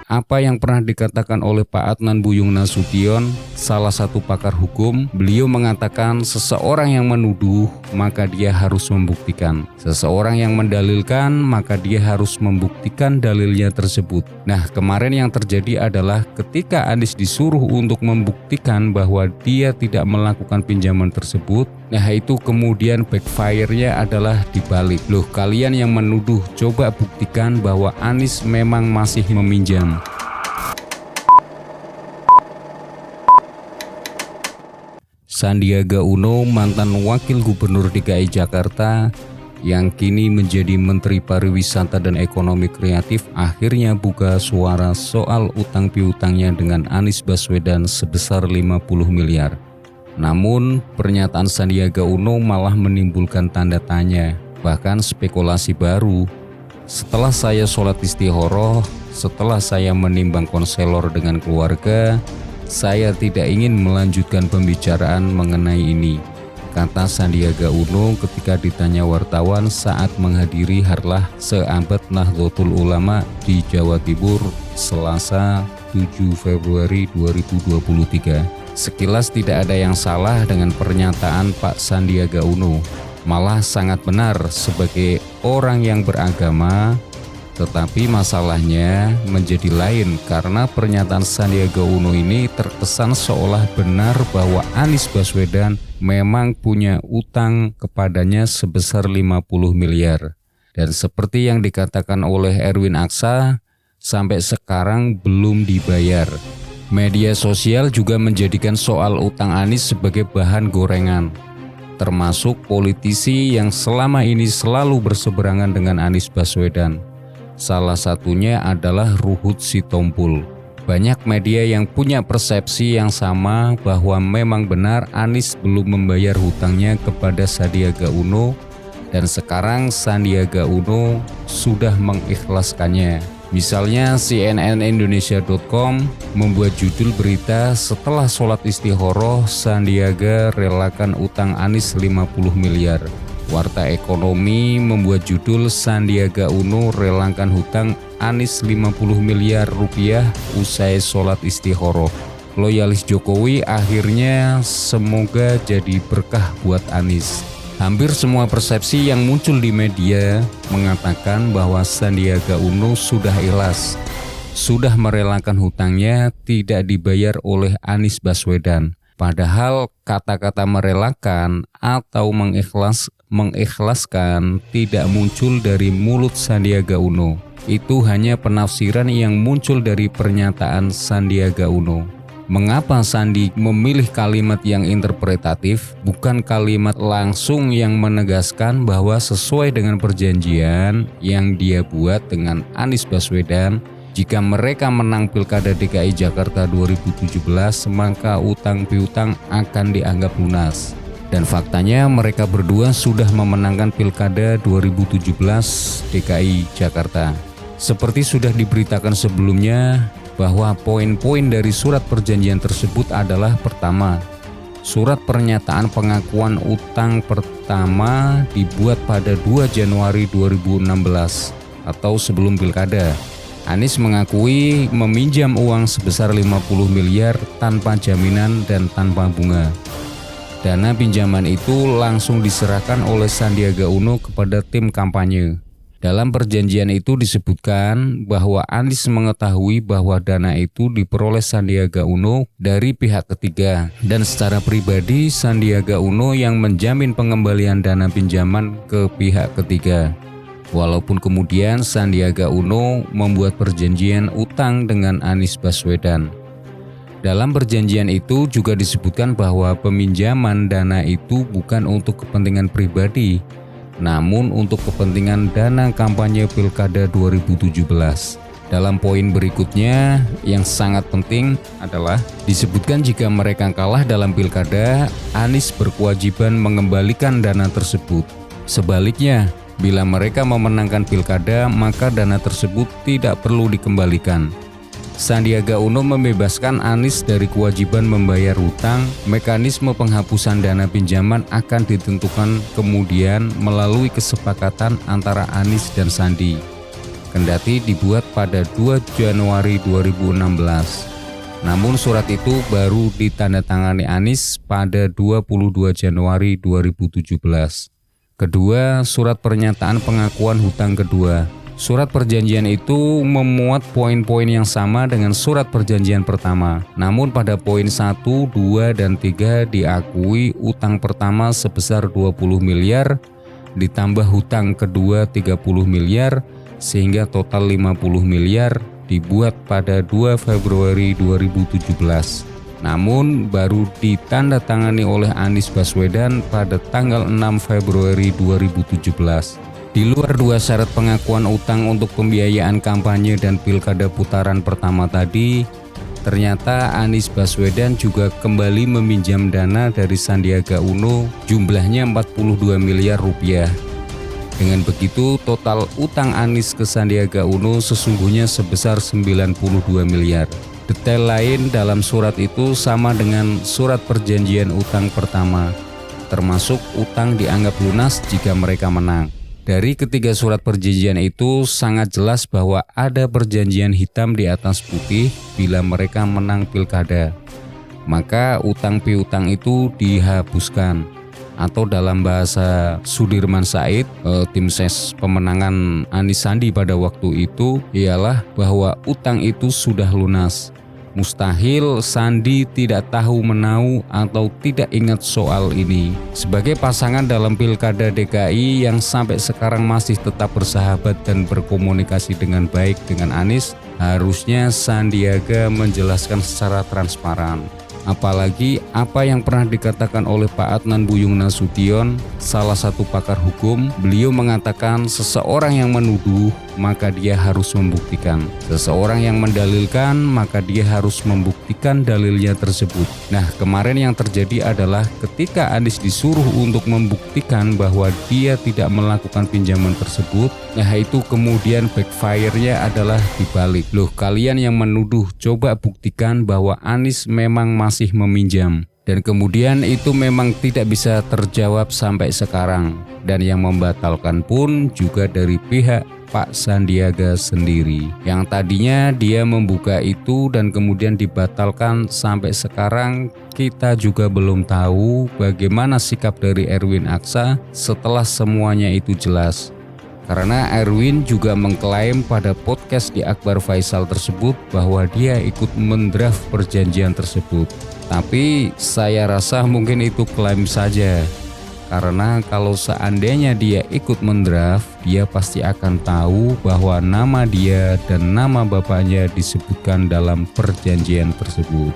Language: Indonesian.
Apa yang pernah dikatakan oleh Pak Adnan Buyung Nasution, salah satu pakar hukum, beliau mengatakan seseorang yang menuduh maka dia harus membuktikan. Seseorang yang mendalilkan maka dia harus membuktikan dalilnya tersebut. Nah, kemarin yang terjadi adalah ketika Anies disuruh untuk membuktikan bahwa dia tidak melakukan pinjaman tersebut, nah itu kemudian backfire-nya adalah dibalik. Loh, kalian yang menuduh, coba buktikan bahwa Anies memang masih meminjam. Sandiaga Uno, mantan Wakil Gubernur DKI Jakarta yang kini menjadi Menteri Pariwisata dan Ekonomi Kreatif, akhirnya buka suara soal utang piutangnya dengan Anies Baswedan sebesar 50 miliar. Namun, pernyataan Sandiaga Uno malah menimbulkan tanda tanya, bahkan spekulasi baru. Setelah saya sholat istikharah, setelah saya menimbang konselor dengan keluarga, saya tidak ingin melanjutkan pembicaraan mengenai ini, kata Sandiaga Uno ketika ditanya wartawan saat menghadiri Harlah Seabad Nahdlatul Ulama di Jawa Timur, Selasa 7 Februari 2023. Sekilas tidak ada yang salah dengan pernyataan Pak Sandiaga Uno, malah sangat benar sebagai orang yang beragama. Tetapi masalahnya menjadi lain karena pernyataan Sandiaga Uno ini terkesan seolah benar bahwa Anies Baswedan memang punya utang kepadanya sebesar 50 miliar. Dan seperti yang dikatakan oleh Erwin Aksa, sampai sekarang belum dibayar. Media sosial juga menjadikan soal utang Anies sebagai bahan gorengan, termasuk politisi yang selama ini selalu berseberangan dengan Anies Baswedan. Salah satunya adalah Ruhut Sitompul. Banyak media yang punya persepsi yang sama bahwa memang benar Anies belum membayar hutangnya kepada Sandiaga Uno dan sekarang Sandiaga Uno sudah mengikhlaskannya. Misalnya cnnindonesia.com membuat judul berita setelah sholat istikharah Sandiaga relakan utang Anies 50 miliar. Warta Ekonomi membuat judul Sandiaga Uno relakan hutang Anies 50 miliar rupiah usai sholat istikharah. Loyalis Jokowi akhirnya semoga jadi berkah buat Anies. Hampir semua persepsi yang muncul di media mengatakan bahwa Sandiaga Uno sudah ikhlas, sudah merelakan hutangnya tidak dibayar oleh Anies Baswedan. Padahal kata-kata merelakan atau mengikhlaskan tidak muncul dari mulut Sandiaga Uno. Itu hanya penafsiran yang muncul dari pernyataan Sandiaga Uno. Mengapa Sandi memilih kalimat yang interpretatif, bukan kalimat langsung yang menegaskan bahwa sesuai dengan perjanjian yang dia buat dengan Anies Baswedan, jika mereka menang Pilkada DKI Jakarta 2017, maka utang piutang akan dianggap lunas. Dan faktanya mereka berdua sudah memenangkan Pilkada 2017 DKI Jakarta. Seperti sudah diberitakan sebelumnya, bahwa poin-poin dari surat perjanjian tersebut adalah: pertama, surat pernyataan pengakuan utang pertama dibuat pada 2 Januari 2016 atau sebelum Pilkada. Anies mengakui meminjam uang sebesar 50 miliar tanpa jaminan dan tanpa bunga. Dana pinjaman itu langsung diserahkan oleh Sandiaga Uno kepada tim kampanye. Dalam perjanjian itu disebutkan bahwa Anies mengetahui bahwa dana itu diperoleh Sandiaga Uno dari pihak ketiga dan secara pribadi Sandiaga Uno yang menjamin pengembalian dana pinjaman ke pihak ketiga. Walaupun kemudian Sandiaga Uno membuat perjanjian utang dengan Anies Baswedan. Dalam perjanjian itu juga disebutkan bahwa peminjaman dana itu bukan untuk kepentingan pribadi, namun untuk kepentingan dana kampanye Pilkada 2017. Dalam poin berikutnya yang sangat penting adalah disebutkan jika mereka kalah dalam Pilkada, Anies berkewajiban mengembalikan dana tersebut. Sebaliknya, bila mereka memenangkan Pilkada, maka dana tersebut tidak perlu dikembalikan. Sandiaga Uno membebaskan Anies dari kewajiban membayar hutang. Mekanisme penghapusan dana pinjaman akan ditentukan kemudian melalui kesepakatan antara Anies dan Sandi. Kendati dibuat pada 2 Januari 2016. Namun surat itu baru ditandatangani Anies pada 22 Januari 2017. Kedua, surat pernyataan pengakuan hutang kedua. Surat perjanjian itu memuat poin-poin yang sama dengan surat perjanjian pertama. Namun pada poin 1, 2, dan 3 diakui utang pertama sebesar 20 miliar, ditambah hutang kedua 30 miliar, sehingga total 50 miliar dibuat pada 2 Februari 2017. Namun baru ditandatangani oleh Anies Baswedan pada tanggal 6 Februari 2017. Di luar dua syarat pengakuan utang untuk pembiayaan kampanye dan pilkada putaran pertama tadi, ternyata Anies Baswedan juga kembali meminjam dana dari Sandiaga Uno jumlahnya 42 miliar rupiah. Dengan begitu, total utang Anies ke Sandiaga Uno sesungguhnya sebesar 92 miliar. Detail lain dalam surat itu sama dengan surat perjanjian utang pertama, termasuk utang dianggap lunas jika mereka menang. Dari ketiga surat perjanjian itu sangat jelas bahwa ada perjanjian hitam di atas putih bila mereka menang pilkada. Maka utang piutang itu dihapuskan. Atau dalam bahasa Sudirman Said, tim ses pemenangan Anies Sandi pada waktu itu ialah bahwa utang itu sudah lunas. Mustahil Sandi tidak tahu menau atau tidak ingat soal ini. Sebagai pasangan dalam pilkada DKI yang sampai sekarang masih tetap bersahabat dan berkomunikasi dengan baik dengan Anies, harusnya Sandiaga menjelaskan secara transparan. Apalagi apa yang pernah dikatakan oleh Pak Adnan Buyung Nasution, salah satu pakar hukum. Beliau mengatakan seseorang yang menuduh maka dia harus membuktikan. Seseorang yang mendalilkan maka dia harus membuktikan dalilnya tersebut. Nah, kemarin yang terjadi adalah ketika Anies disuruh untuk membuktikan bahwa dia tidak melakukan pinjaman tersebut, nah itu kemudian backfire-nya adalah dibalik. Loh, kalian yang menuduh coba buktikan bahwa Anies memang masih meminjam. Dan kemudian itu memang tidak bisa terjawab sampai sekarang. Dan yang membatalkan pun juga dari pihak Pak Sandiaga sendiri. Yang tadinya dia membuka itu dan kemudian dibatalkan sampai sekarang, kita juga belum tahu bagaimana sikap dari Erwin Aksa setelah semuanya itu jelas. Karena Erwin juga mengklaim pada podcast di Akbar Faisal tersebut bahwa dia ikut mendraft perjanjian tersebut. Tapi saya rasa mungkin itu klaim saja. Karena kalau seandainya dia ikut mendraft, dia pasti akan tahu bahwa nama dia dan nama bapaknya disebutkan dalam perjanjian tersebut.